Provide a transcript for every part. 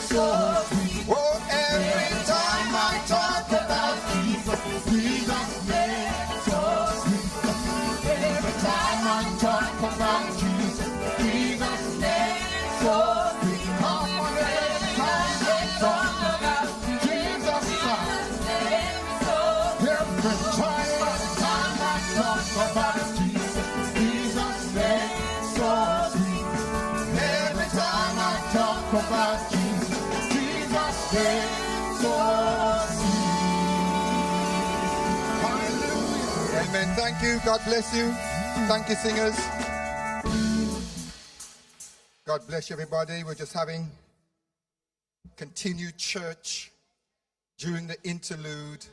so sweet. Oh, every time I talk about Jesus, Jesus' name so sweet. Every time I talk about Jesus, Jesus' name so sweet. Come on, every time I talk about Jesus' name so sweet. Every time I talk about Jesus, Jesus' name so sweet. Every time I talk about Jesus, Jesus' name so sweet. Hallelujah. Amen. Thank you. God bless you. Thank you, singers. God bless you, everybody. We're just having continued church during the interlude,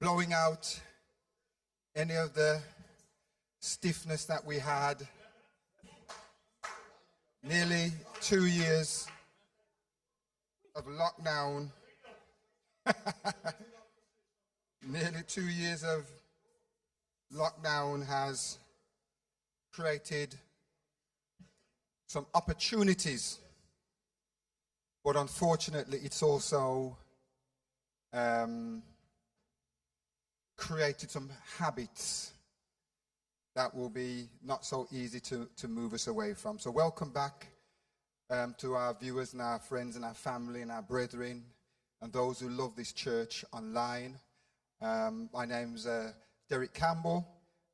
blowing out any of the stiffness that we had. Nearly 2 years of lockdown. Nearly 2 years of lockdown has created some opportunities, but unfortunately it's also created some habits that will be not so easy to move us away from. So welcome back to our viewers and our friends and our family and our brethren and those who love this church online. My name's Derek Campbell.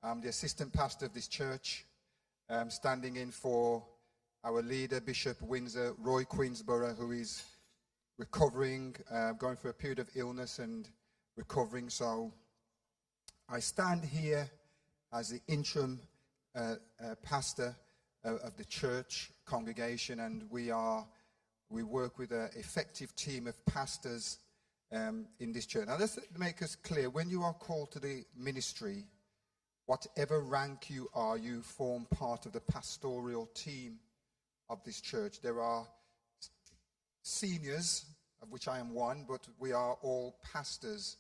I'm the assistant pastor of this church, standing in for our leader, Bishop Windsor Roy Queensborough, who is recovering, going through a period of illness and recovering. So I stand here as the interim pastor of the church congregation, and we work with an effective team of pastors in this church. Now let's make us clear, when you are called to the ministry, whatever rank you are, you form part of the pastoral team of this church. There are seniors, of which I am one, but we are all pastors,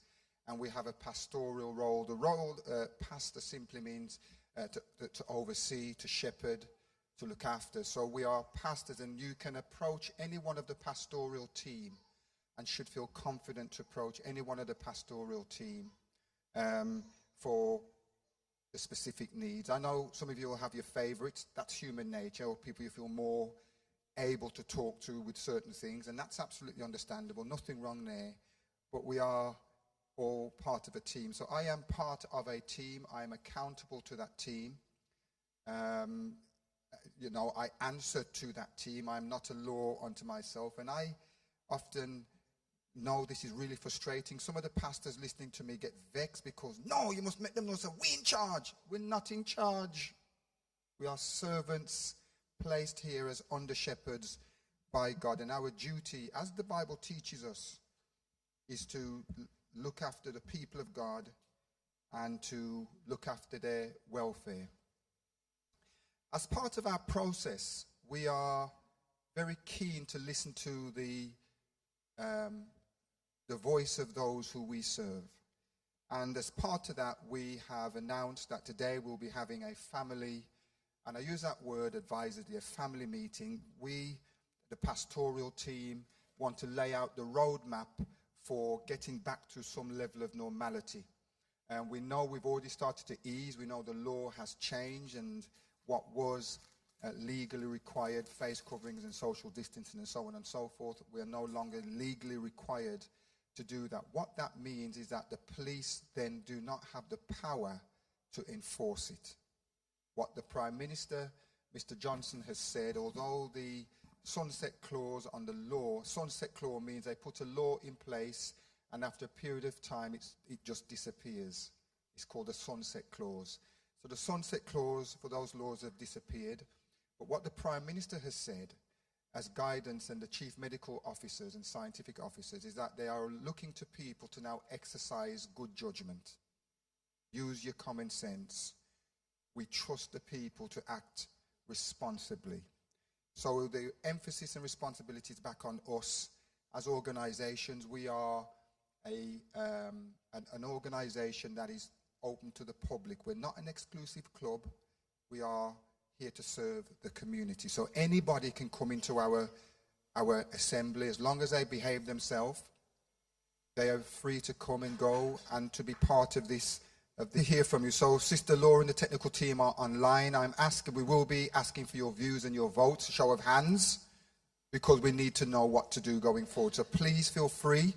and we have a pastoral role. The role pastor simply means to oversee, to shepherd, to look after. So we are pastors, and you can approach any one of the pastoral team and should feel confident to approach any one of the pastoral team for the specific needs. I know some of you will have your favorites. That's human nature, or people you feel more able to talk to with certain things, and that's absolutely understandable. Nothing wrong there, but we are all part of a team. So I am part of a team. I am accountable to that team. You know, I answer to that team. I'm not a law unto myself, and I often know this is really frustrating. Some of the pastors listening to me get vexed because, no, you must make them know, so we're in charge. We're not in charge. We are servants placed here as under shepherds by God, and our duty, as the Bible teaches us, is to look after the people of God and to look after their welfare. As part of our process, we are very keen to listen to the voice of those who we serve. And as part of that, we have announced that today we'll be having a family, and I use that word advisedly, a family meeting. We, the pastoral team, want to lay out the roadmap for getting back to some level of normality. And we know we've already started to ease. We know the law has changed, and what was legally required, face coverings and social distancing and so on and so forth, we are no longer legally required to do that. What that means is that the police then do not have the power to enforce it. What the Prime Minister, Mr. Johnson, has said, although the sunset clause on the law, sunset clause means they put a law in place and after a period of time it just disappears. It's called a sunset clause. So the sunset clause for those laws have disappeared. But what the Prime Minister has said as guidance, and the chief medical officers and scientific officers, is that they are looking to people to now exercise good judgment. Use your common sense. We trust the people to act responsibly. So the emphasis and responsibility is back on us as organizations. We are an organization that is open to the public. We're not an exclusive club. We are here to serve the community. So anybody can come into our our assembly. As long as they behave themselves, they are free to come and go and to be part of this, to hear from you. So Sister Laura and the technical team are online. We will be asking for your views and your votes, a show of hands, because we need to know what to do going forward. So please feel free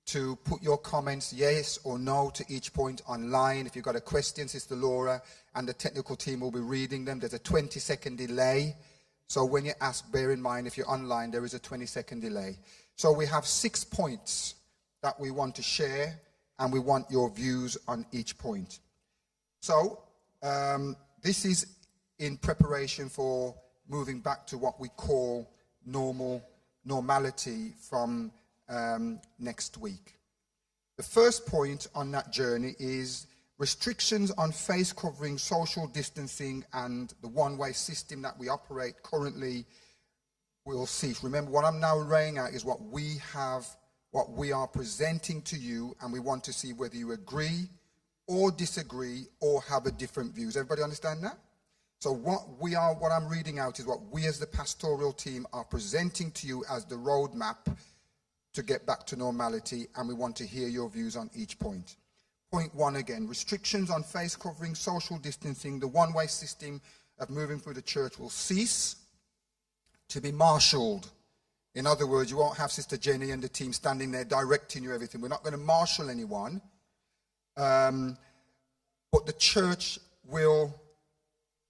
to put your comments, yes or no, to each point online. If you've got a question, Sister Laura and the technical team will be reading them. There's a 20-second delay. So when you ask, bear in mind, if you're online, there is a 20-second delay. So we have 6 points that we want to share, and we want your views on each point. So this is in preparation for moving back to what we call normality from next week. The first point on that journey is restrictions on face covering, social distancing, and the one-way system that we operate currently will cease. Remember, what I'm now laying out is what we have, what we are presenting to you, and we want to see whether you agree or disagree or have a different views. Everybody understand that? So what I'm reading out is what we as the pastoral team are presenting to you as the roadmap to get back to normality, and we want to hear your views on each point. Point 1 again, restrictions on face covering, social distancing, the one-way system of moving through the church will cease to be marshalled. In other words, you won't have Sister Jenny and the team standing there directing you everything. We're not going to marshal anyone. But the church will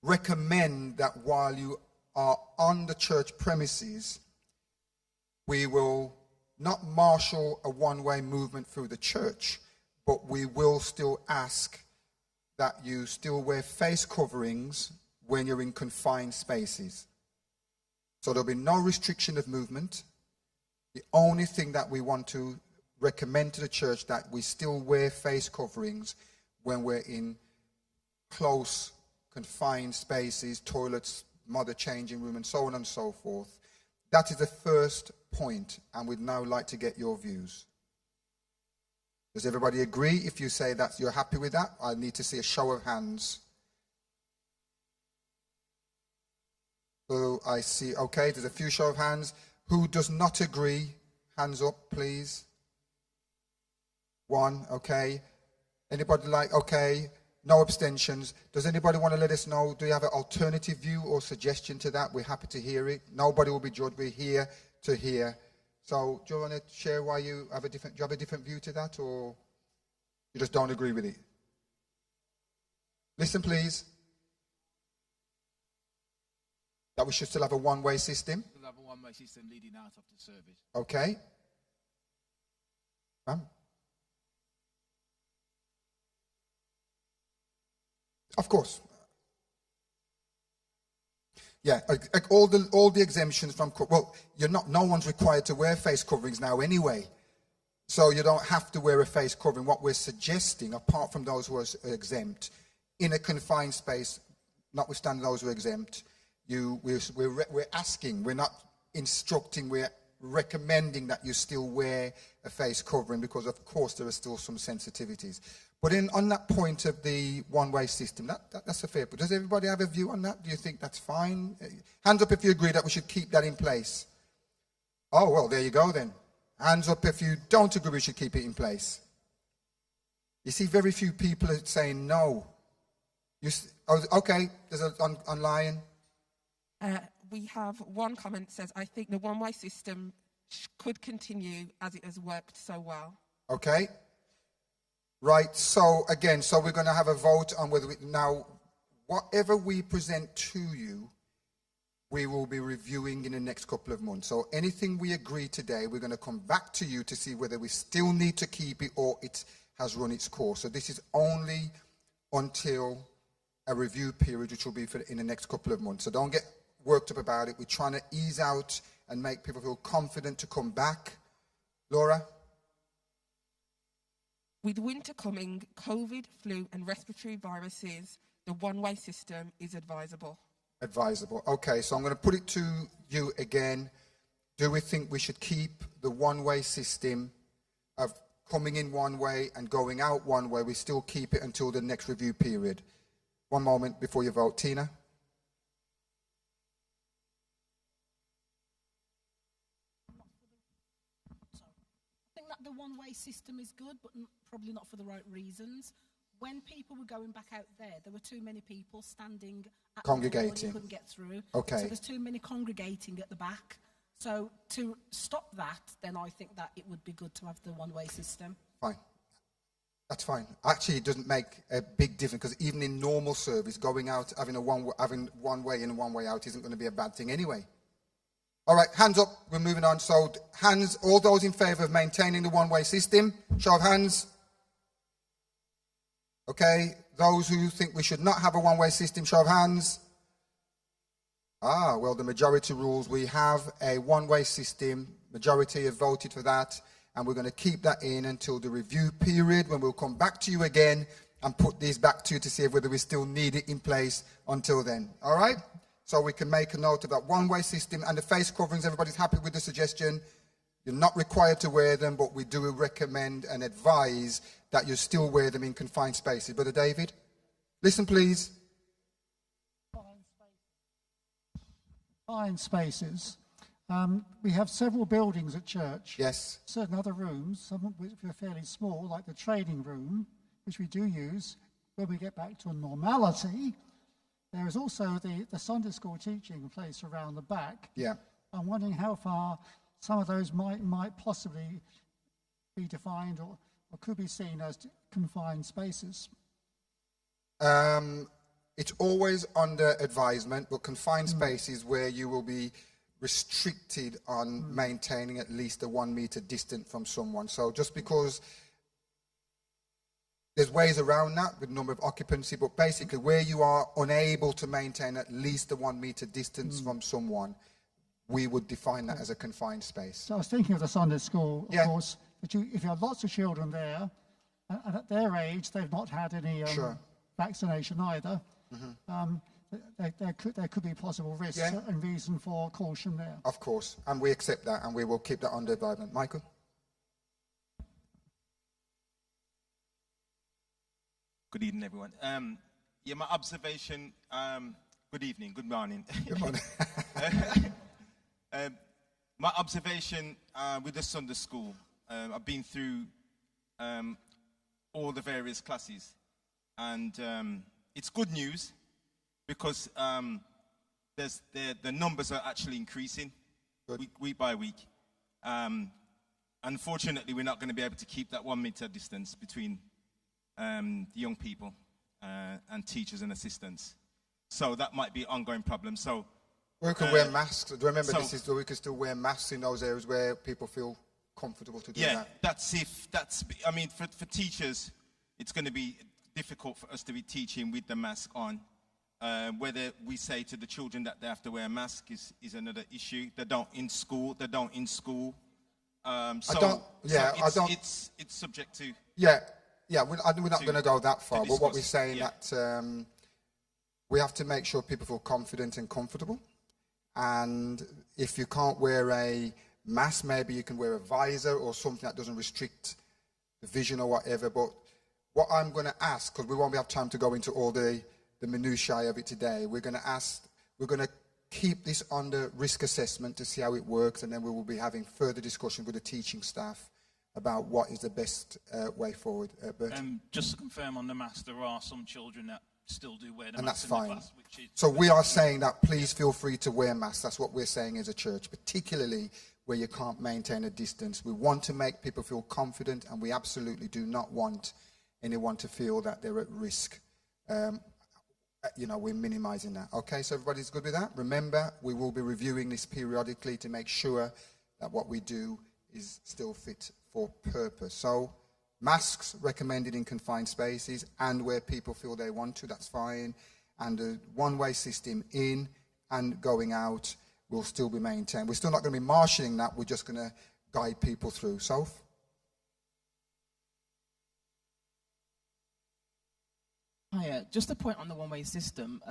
recommend that while you are on the church premises, we will not marshal a one-way movement through the church, but we will still ask that you still wear face coverings when you're in confined spaces. So there'll be no restriction of movement. The only thing that we want to recommend to the church that we still wear face coverings when we're in close, confined spaces, toilets, mother changing room, and so on and so forth. That is the first point, and we'd now like to get your views. Does everybody agree? If you say that you're happy with that, I need to see a show of hands. So I see, okay, there's a few show of hands. Who does not agree? Hands up, please. 1, okay. Anybody like, okay, no abstentions. Does anybody want to let us know, do you have an alternative view or suggestion to that? We're happy to hear it. Nobody will be judged. We're here to hear. So do you want to share why you have a different view to that, or you just don't agree with it? Listen, please. That we should still have a one-way system? Still have a one-way system leading out of the service. Okay. Of course. Yeah, all the exemptions from, well, no one's required to wear face coverings now anyway. So you don't have to wear a face covering. What we're suggesting, apart from those who are exempt, in a confined space, notwithstanding those who are exempt, we're asking, we're not instructing, we're recommending that you still wear a face covering, because of course there are still some sensitivities. But on that point of the one-way system, that's a fair point. Does everybody have a view on that? Do you think that's fine? Hands up if you agree that we should keep that in place. Oh, well, there you go then. Hands up if you don't agree we should keep it in place. You see, very few people are saying no. Okay, there's online. We have one comment that says, I think the one-way system could continue as it has worked so well. Okay. Right, so again, we're going to have a vote on whether now, whatever we present to you, we will be reviewing in the next couple of months. So anything we agree today, we're going to come back to you to see whether we still need to keep it or it has run its course. So this is only until a review period, which will be in the next couple of months. So don't get worked up about it. We're trying to ease out and make people feel confident to come back. Laura? With winter coming, COVID, flu, and respiratory viruses, the one-way system is advisable. Advisable. Okay, so I'm going to put it to you again. Do we think we should keep the one-way system of coming in one way and going out one way? We still keep it until the next review period. One moment before you vote. Tina? that the one-way system is good, but probably not for the right reasons. When people were going back out there were too many people standing at Congregating. the door, you couldn't get through. Okay. So there's too many congregating at the back. So to stop that, then I think that it would be good to have the one-way system. Fine. That's fine. Actually, it doesn't make a big difference, because even in normal service, going out, having one way in and one way out isn't going to be a bad thing anyway. All right, hands up. We're moving on. So hands, all those in favour of maintaining the one-way system, show of hands. Okay, those who think we should not have a one-way system, show of hands. Well, the majority rules. We have a one-way system. Majority have voted for that, and we're going to keep that in until the review period, when we'll come back to you again and put these back to you to see whether we still need it in place until then. All right? So we can make a note of that one-way system. And the face coverings, everybody's happy with the suggestion. You're not required to wear them, but we do recommend and advise that you still wear them in confined spaces. Brother David, listen please. Confined spaces. We have several buildings at church. Yes. Certain other rooms, some of which are fairly small, like the training room, which we do use when we get back to a normality. There is also the Sunday school teaching place around the back. Yeah. I'm wondering how far some of those might possibly be defined or could be seen as confined spaces. It's always under advisement, but confined spaces where you will be restricted on maintaining at least a 1 meter distance from someone. So just because there's ways around that with number of occupancy, but basically where you are unable to maintain at least a 1 meter distance from someone, we would define that as a confined space. So I was thinking of the Sunday school, of course, that if you have lots of children there, and at their age they've not had any vaccination either, there could be possible risks and reason for caution there. Of course, and we accept that, and we will keep that under advisement. Michael? Good evening, everyone. My observation, good evening, good morning. Good morning. My observation with the Sunday school, I've been through all the various classes, and it's good news because the numbers are actually increasing week by week. Unfortunately, we're not going to be able to keep that 1 meter distance between the young people and teachers and assistants. So that might be an ongoing problem. So we can wear masks. Do you remember this is where we can still wear masks in those areas where people feel comfortable to do that? Yeah, for teachers, it's going to be difficult for us to be teaching with the mask on. Whether we say to the children that they have to wear a mask is another issue. They don't in school. It's subject to... Yeah, we're not going to go that far, but what we're saying that we have to make sure people feel confident and comfortable. And if you can't wear a mask, maybe you can wear a visor or something that doesn't restrict the vision or whatever. But what I'm going to ask, because we won't have time to go into all the minutiae of it today, we're going to keep this under risk assessment to see how it works, and then we will be having further discussion with the teaching staff about what is the best way forward. Just to confirm on the mask, there are some children that still do wear the and mask. That's fine. So we are saying that please feel free to wear masks. That's what we're saying as a church, particularly where you can't maintain a distance. We want to make people feel confident, and we absolutely do not want anyone to feel that they're at risk. We're minimizing that. Okay, so everybody's good with that? Remember, we will be reviewing this periodically to make sure that what we do is still fit for purpose. So masks recommended in confined spaces and where people feel they want to, that's fine. And the one-way system in and going out will still be maintained. We're still not going to be marshalling that, we're just going to guide people through. Soph? Hiya, just a point on the one-way system.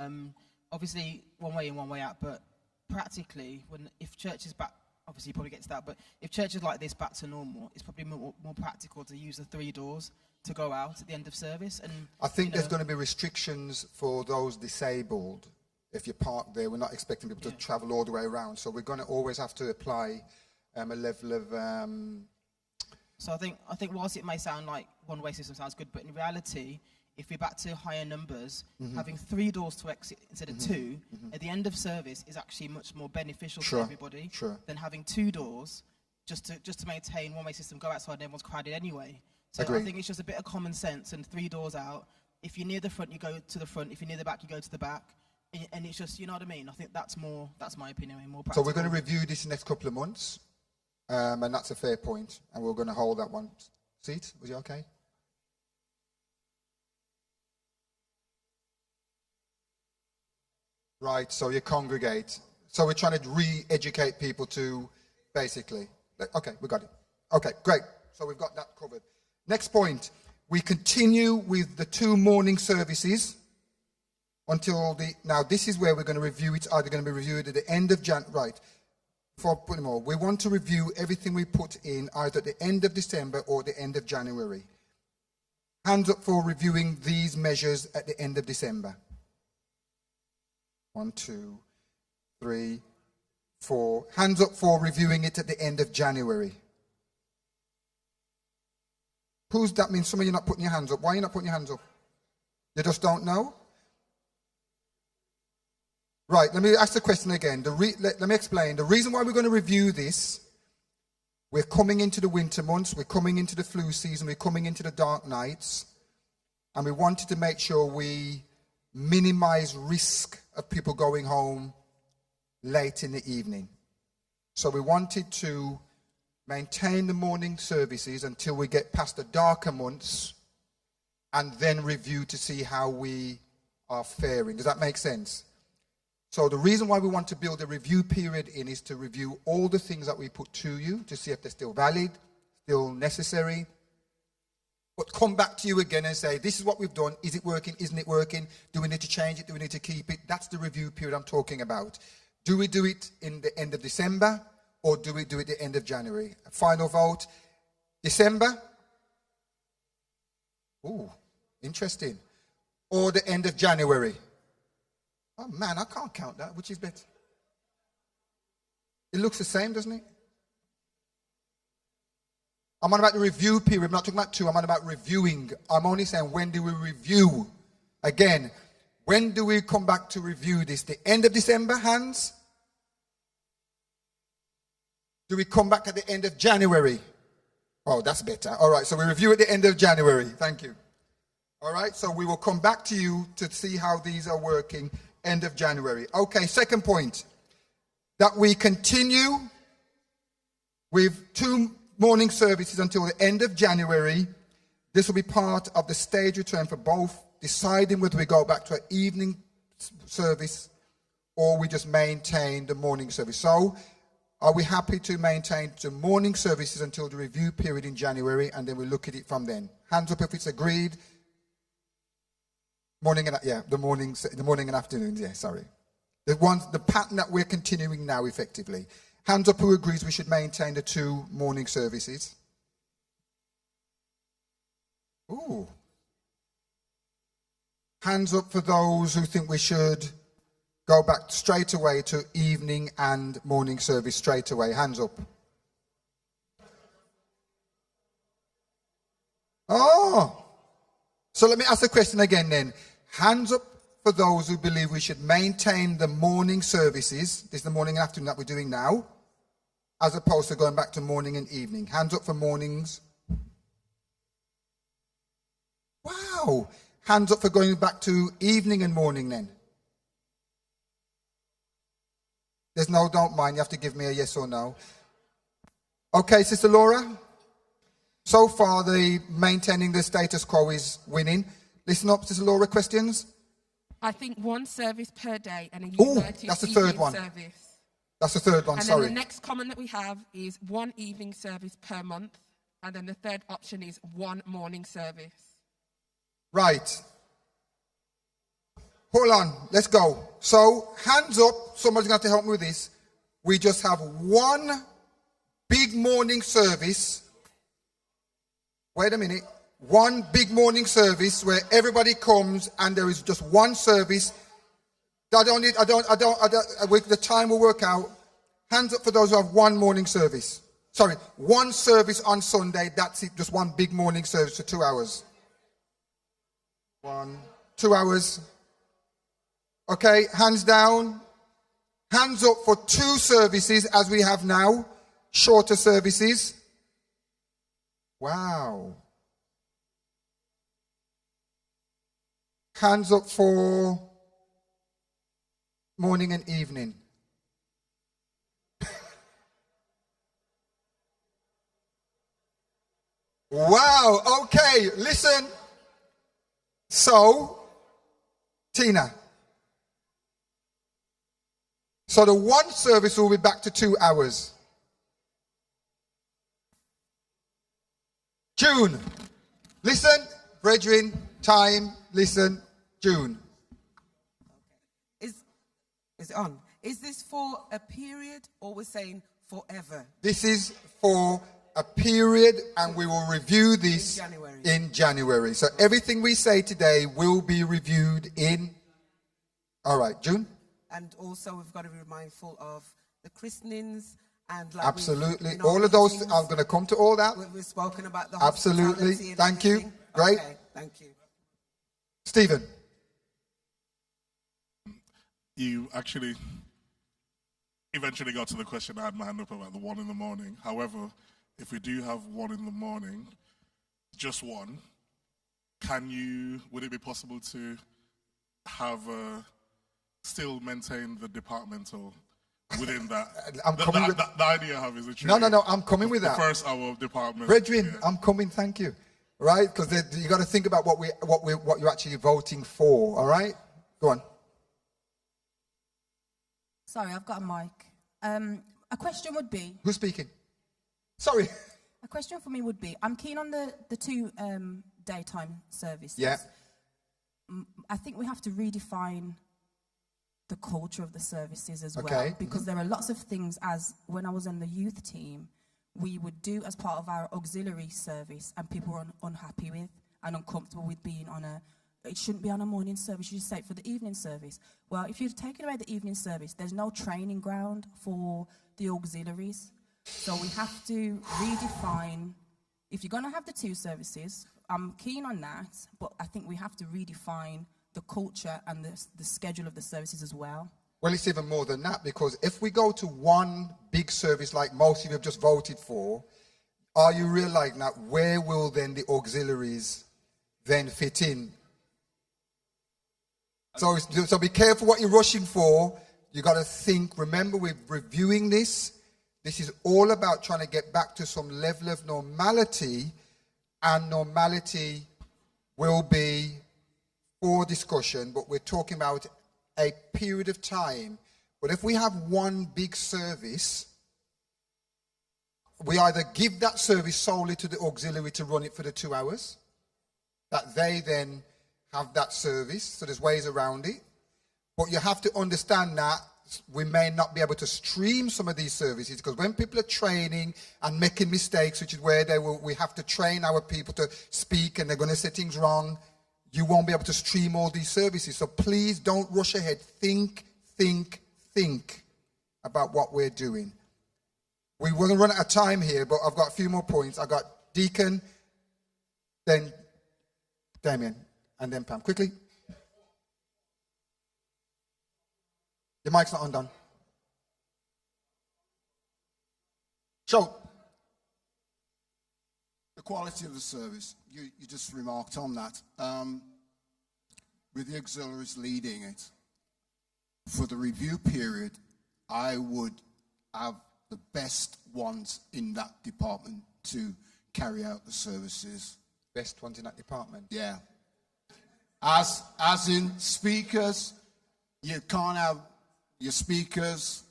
Obviously, one way in, one way out, but practically, if church is back, obviously you probably get to that, but if church is like this back to normal, it's probably more practical to use the 3 doors to go out at the end of service. And I think there's going to be restrictions for those disabled. If you park there, we're not expecting people to travel all the way around, so we're going to always have to apply a level of So I think whilst it may sound like one-way system sounds good, but in reality, if we're back to higher numbers, having 3 doors to exit instead of 2 at the end of service is actually much more beneficial for everybody than having 2 doors just to maintain one-way system, go outside and everyone's crowded anyway. So I think it's just a bit of common sense, and 3 doors out. If you're near the front, you go to the front. If you're near the back, you go to the back. And it's just, you know what I mean? I think that's my opinion, more practical. So we're going to review this in the next couple of months, and that's a fair point, and we're going to hold that one. Seat, was you okay? Right, so you congregate. So we're trying to re-educate people to basically, okay, we got it. Okay, great. So we've got that covered. Next point, we continue with the 2 morning services until now this is where we're going to review. It's either going to be reviewed at the end of right. Before putting more, we want to review everything we put in either at the end of December or the end of January. Hands up for reviewing these measures at the end of December. 1, 2, 3, 4. Hands up for reviewing it at the end of January. Who's that means? Some of you not putting your hands up. Why are you not putting your hands up? You just don't know? Right, let me ask the question again. Let me explain. The reason why we're going to review this, we're coming into the winter months, we're coming into the flu season, we're coming into the dark nights, and we wanted to make sure we minimize risk of people going home late in the evening. So we wanted to maintain the morning services until we get past the darker months and then review to see how we are faring. Does that make sense? So the reason why we want to build a review period in is to review all the things that we put to you to see if they're still valid, still necessary. But come back to you again and say, this is what we've done. Is it working? Isn't it working? Do we need to change it? Do we need to keep it? That's the review period I'm talking about. Do we do it in the end of December or do we do it at the end of January? A final vote. December? Ooh, interesting. Or the end of January? Oh man, I can't count that. Which is better? It looks the same, doesn't it? I'm on about the review period. I'm not talking about 2. I'm on about reviewing. I'm only saying, when do we review? Again, when do we come back to review this? The end of December, hands? Do we come back at the end of January? Oh, that's better. All right, so we review at the end of January. Thank you. All right, so we will come back to you to see how these are working end of January. Okay, second point. That we continue with 2 morning services until the end of January. This will be part of the stage return for both deciding whether we go back to an evening service or we just maintain the morning service. So, are we happy to maintain the morning services until the review period in January, and then we look at it from then? Hands up if it's agreed. Morning and the morning and afternoons. Yeah, sorry. The pattern that we're continuing now effectively. Hands up who agrees we should maintain the 2 morning services. Ooh. Hands up for those who think we should go back straight away to evening and morning service straight away. Hands up. Oh. So let me ask the question again then. Hands up for those who believe we should maintain the morning services. This is the morning and afternoon that we're doing now, as opposed to going back to morning and evening. Hands up for mornings. Wow. Hands up for going back to evening and morning then. There's no don't mind. You have to give me a yes or no. Okay, Sister Laura. So far, the maintaining the status quo is winning. Listen up, Sister Laura, questions? I think 1 service per day and a united that's the third one. Service. That's the third one, sorry. And then the next comment that we have is 1 evening service per month. And then the third option is 1 morning service. Right. Hold on, let's go. So, hands up, somebody's going to have to help me with this. We just have 1 big morning service. Wait a minute. 1 big morning service where everybody comes and there is just 1 service. With the time will work out. Hands up for those who have 1 morning service. Sorry, one service on Sunday, that's it, just one big morning service for 2 hours. 2 hours. Okay, hands down. Hands up for 2 services as we have now, shorter services. Wow. Hands up for morning and evening. Wow, okay, listen. So, Tina. So the one service will be back to 2 hours. June. Listen, brethren, time, listen, June. Is it on? Is this for a period or we're saying forever? This is for a period and we will review this in January. So everything we say today will be reviewed in, all right, June? And also we've got to be mindful of the christenings and like absolutely. All of those, I'm going to come to all that. We've spoken about the absolutely. Thank you. Great. Okay, thank you. Stephen. You actually eventually got to the question. I had my hand up about the 1 in the morning. However, if we do have 1 in the morning, just one, would it be possible to have still maintain the departmental within that? The idea I have is no, I'm coming with that. The first hour of department. Brethren, yeah. I'm coming, thank you. Right? Because you got to think about what you're actually voting for, all right? Go on. Sorry, I've got a mic. A question would be... Who's speaking? Sorry. A question for me would be, I'm keen on the 2 daytime services. Yeah. I think we have to redefine the culture of the services as well, because there are lots of things, as when I was on the youth team, we would do as part of our auxiliary service and people were unhappy with and uncomfortable with being on it shouldn't be on a morning service, you just say it for the evening service. Well, if you've taken away the evening service, there's no training ground for the auxiliaries. So we have to redefine, if you're going to have the 2 services, I'm keen on that, but I think we have to redefine the culture and the schedule of the services as well. Well, it's even more than that, because if we go to one big service like most of you have just voted for, are you realizing that where will then the auxiliaries then fit in? So be careful what you're rushing for. You got to think, remember we're reviewing this. This is all about trying to get back to some level of normality, and normality will be for discussion, but we're talking about a period of time. But if we have one big service, we either give that service solely to the auxiliary to run it for the 2 hours, that they then have that service, so there's ways around it. But you have to understand that we may not be able to stream some of these services, because when people are training and making mistakes, which is where we have to train our people to speak and they're going to say things wrong, you won't be able to stream all these services. So please don't rush ahead. Think about what we're doing. We're going to run out of time here, but I've got a few more points. I've got Deacon, then Damien, and then Pam. Quickly. Your mic's not undone. Show. The quality of the service, you just remarked on that. With the auxiliaries leading it, for the review period, I would have the best ones in that department to carry out the services. Best ones in that department? Yeah. As in speakers, you can't have your speakers,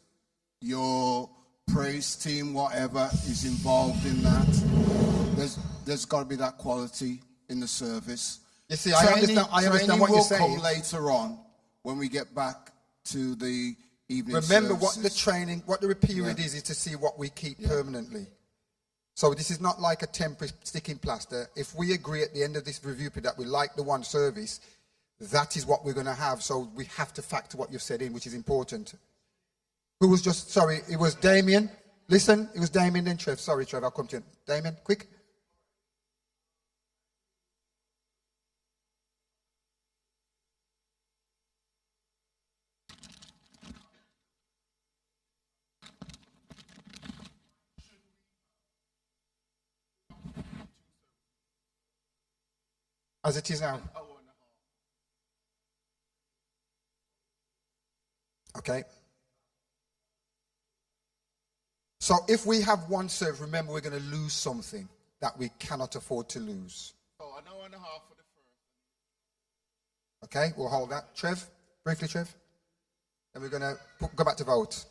your praise team, whatever is involved in that. There's got to be that quality in the service. You see, I understand what you're saying. Training will come later on when we get back to the evening Remember services. what the training, what the period is to see what we keep permanently. So this is not like a temporary sticking plaster. If we agree at the end of this review period that we like the one service, that is what we're going to have. So we have to factor what you've said in, which is important. Who was just, sorry, it was Damien. Listen, it was Damien then Trev. Sorry, Trev, I'll come to you. Damien, quick. As it is now. Okay. So if we have one service, remember we're going to lose something that we cannot afford to lose. Oh, an hour and a half for the first. Okay, we'll hold that. Trev, briefly, Trev. Then we're going to go back to vote.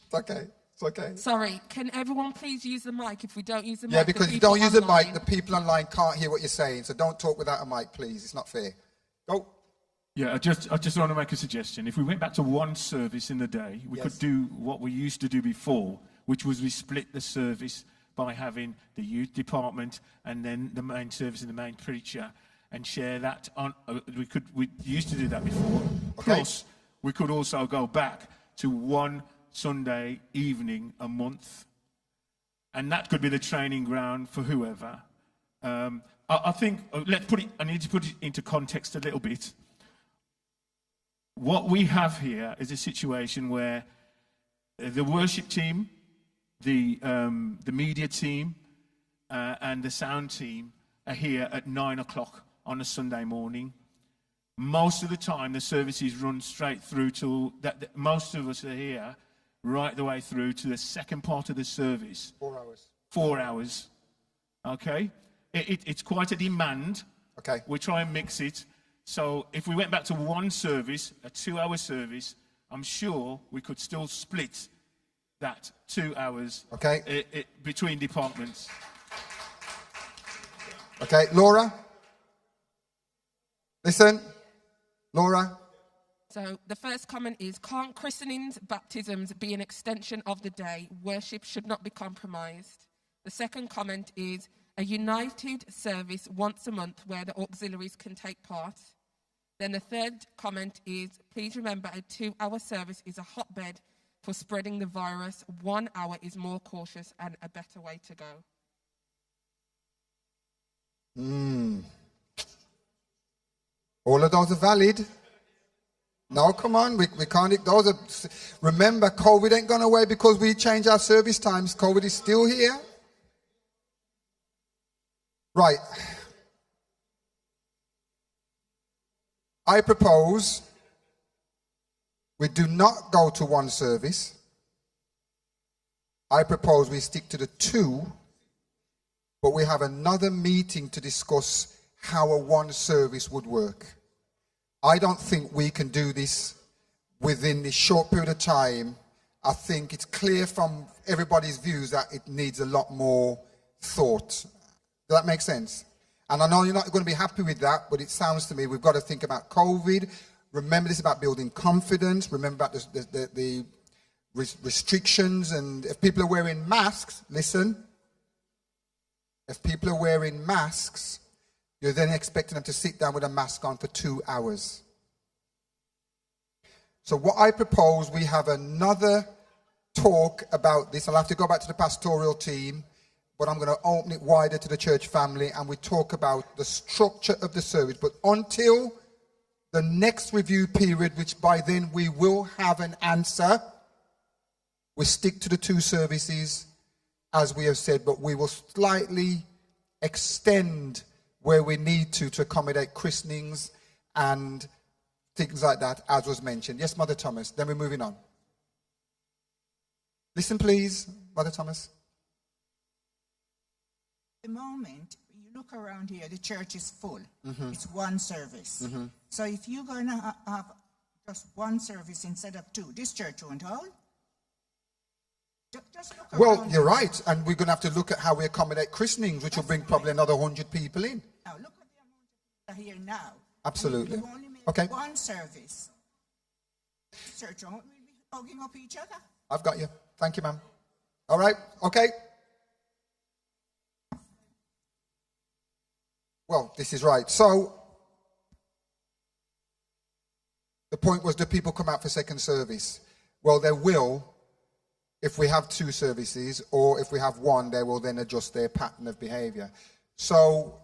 It's okay. It's okay. Sorry, can everyone please use the mic? If we don't use the mic, Yeah, because if you don't use the mic, the people online can't hear what you're saying. So don't talk without a mic, please. It's not fair. Go. Yeah, I just want to make a suggestion. If we went back to one service in the day, we could do what we used to do before, which was we split the service by having the youth department and then the main service and the main preacher, and share that on. We used to do that before. Okay. Plus, we could also go back to one Sunday evening a month, and that could be the training ground for whoever. I think I need to put it into context a little bit. What we have here is a situation where the worship team, the media team, and the sound team are here at 9 o'clock on a Sunday morning. Most of the time, the services run straight through to that. Most of us are here right the way through to the second part of the service. 4 hours. 4 hours. Okay? It's quite a demand. Okay. We try and mix it. So if we went back to one service, a 2-hour service, I'm sure we could still split that 2 hours between departments. Okay, Laura? Listen. Laura? So the first comment is, can't christenings, baptisms be an extension of the day? Worship should not be compromised. The second comment is, a united service once a month where the auxiliaries can take part. Then the third comment is, please remember a 2-hour service is a hotbed for spreading the virus. 1 hour is more cautious and a better way to go. All of those are valid. No, come on, we can't. Those are. Remember, COVID ain't gone away because we changed our service times. COVID is still here. Right. I propose we do not go to one service. I propose we stick to the 2, but we have another meeting to discuss how a one service would work. I don't think we can do this within this short period of time. I think it's clear from everybody's views that it needs a lot more thought. Does that make sense? And I know you're not going to be happy with that, but it sounds to me we've got to think about COVID. Remember this about building confidence. Remember about the restrictions. And if people are wearing masks, listen. If people are wearing masks, you're then expecting them to sit down with a mask on for 2 hours. So what I propose, we have another talk about this. I'll have to go back to the pastoral team, but I'm going to open it wider to the church family, and we talk about the structure of the service. But until the next review period, which by then we will have an answer, we stick to the 2 services, as we have said, but we will slightly extend where we need to accommodate christenings and things like that, as was mentioned. Yes, Mother Thomas. Then we're moving on. Listen, please, Mother Thomas. At the moment, you look around here, the church is full. Mm-hmm. It's one service. Mm-hmm. So if you're going to have just one service instead of 2, this church won't hold. Just look Well, around you're here. right, and we're going to have to look at how we accommodate christenings, which will bring probably another 100 people in. Now, look at the amount of people here now. Absolutely. You've only made Okay. one service. Church won't be hugging up each other. I've got you. Thank you, ma'am. All right, okay. Well, this is right. So, The point was, do people come out for second service? Well, they will if we have 2 services, or if we have 1, they will then adjust their pattern of behavior. So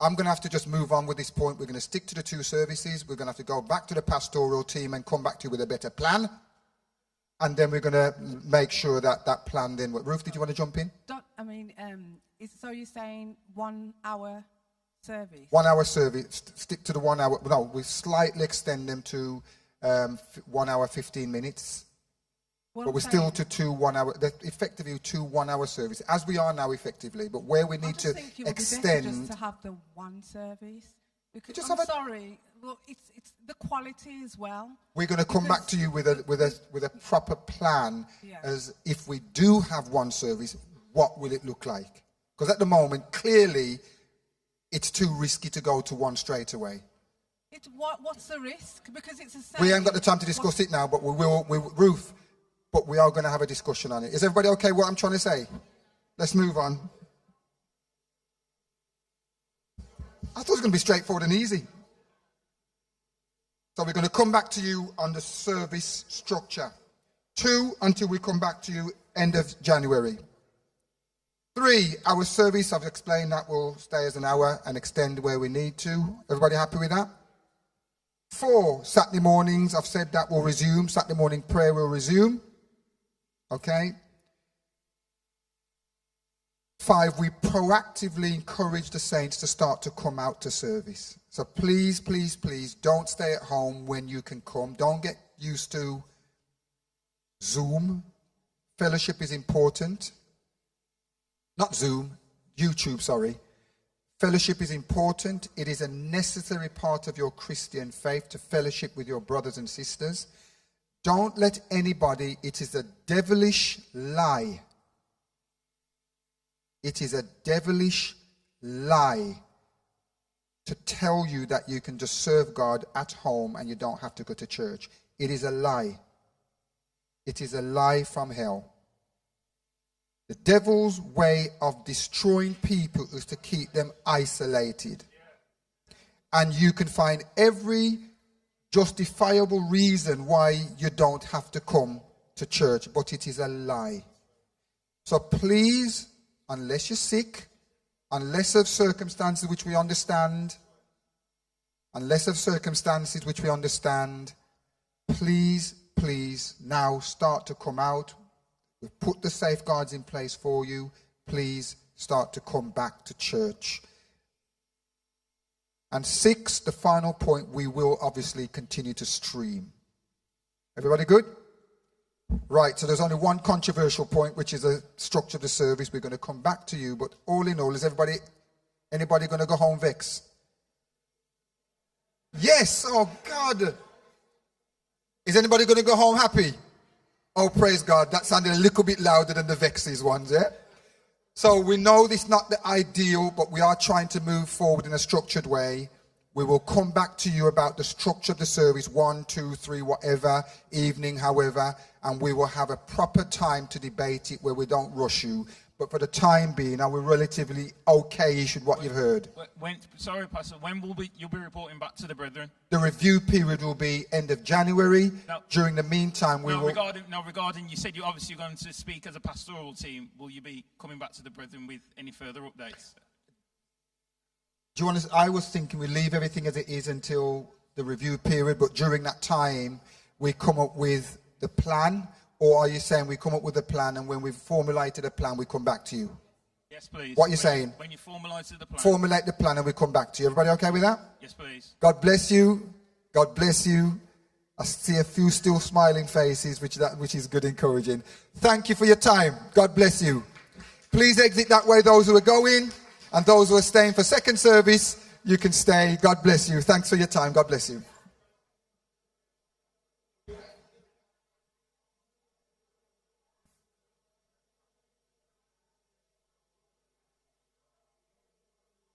I'm going to have to just move on with this point. We're going to stick to the 2 services. We're going to have to go back to the pastoral team and come back to you with a better plan. And then we're going to make sure that that plan then... Ruth, did you want to jump in? So you're saying 1 hour service? 1 hour service. Stick to the 1 hour. No, we slightly extend them to 1 hour, 15 minutes. But we're still to 2 1 hour, effectively 2 1 hour service, as we are now effectively. But where we need to extend... just to have the 1 service. Because I'm sorry, look, it's the quality as well. We're going to come back to you with a proper plan, as if we do have 1 service, what will it look like? Because at the moment, clearly, it's too risky to go to 1 straight away. What's the risk? Because it's the same. We ain't got the time to discuss it now, but we will, Ruth. But we are going to have a discussion on it. Is everybody okay with what I'm trying to say? Let's move on. I thought it was going to be straightforward and easy. So we're going to come back to you on the service structure. 2, until we come back to you end of January. 3, our service, I've explained that will stay as an hour and extend where we need to. Everybody happy with that? 4, Saturday mornings, I've said that will resume. Saturday morning prayer will resume. Okay. 5, we proactively encourage the saints to start to come out to service. So please, please, please don't stay at home when you can come. Don't get used to Zoom. Fellowship is important. Not Zoom, YouTube, sorry. Fellowship is important. It is a necessary part of your Christian faith to fellowship with your brothers and sisters. Don't let anybody, it is a devilish lie. It is a devilish lie to tell you that you can just serve God at home and you don't have to go to church. It is a lie. It is a lie from hell. The devil's way of destroying people is to keep them isolated. And you can find every justifiable reason why you don't have to come to church, but it is a lie. So please, unless you're sick, unless of circumstances which we understand, please, please now start to come out. We've put the safeguards in place for you. Please start to come back to church. And 6, the final point, we will obviously continue to stream. Everybody good? Right, so there's only one controversial point, which is the structure of the service. We're going to come back to you, but all in all, is anybody going to go home vexed? Yes, oh God. Is anybody going to go home happy? Oh, praise God. That sounded a little bit louder than the vexes ones, yeah? So we know this is not the ideal, but we are trying to move forward in a structured way. We will come back to you about the structure of the service, 1, 2, 3, whatever, evening, however, and we will have a proper time to debate it where we don't rush you. But for the time being, are we relatively okay-ish with what you've heard? Sorry, Pastor, when you'll be reporting back to the brethren? The review period will be end of January. No, during the meantime, we will... Regarding, you said you're obviously going to speak as a pastoral team. Will you be coming back to the brethren with any further updates? Do you want to... I was thinking we leave everything as it is until the review period, but during that time, we come up with the plan. Or are you saying we come up with a plan and when we've formulated a plan, we come back to you? Yes, please. What are you saying? When you formulate the plan. Formulate the plan and we come back to you. Everybody okay with that? Yes, please. God bless you. God bless you. I see a few still smiling faces, which is good, encouraging. Thank you for your time. God bless you. Please exit that way, those who are going. And those who are staying for second service, you can stay. God bless you. Thanks for your time. God bless you.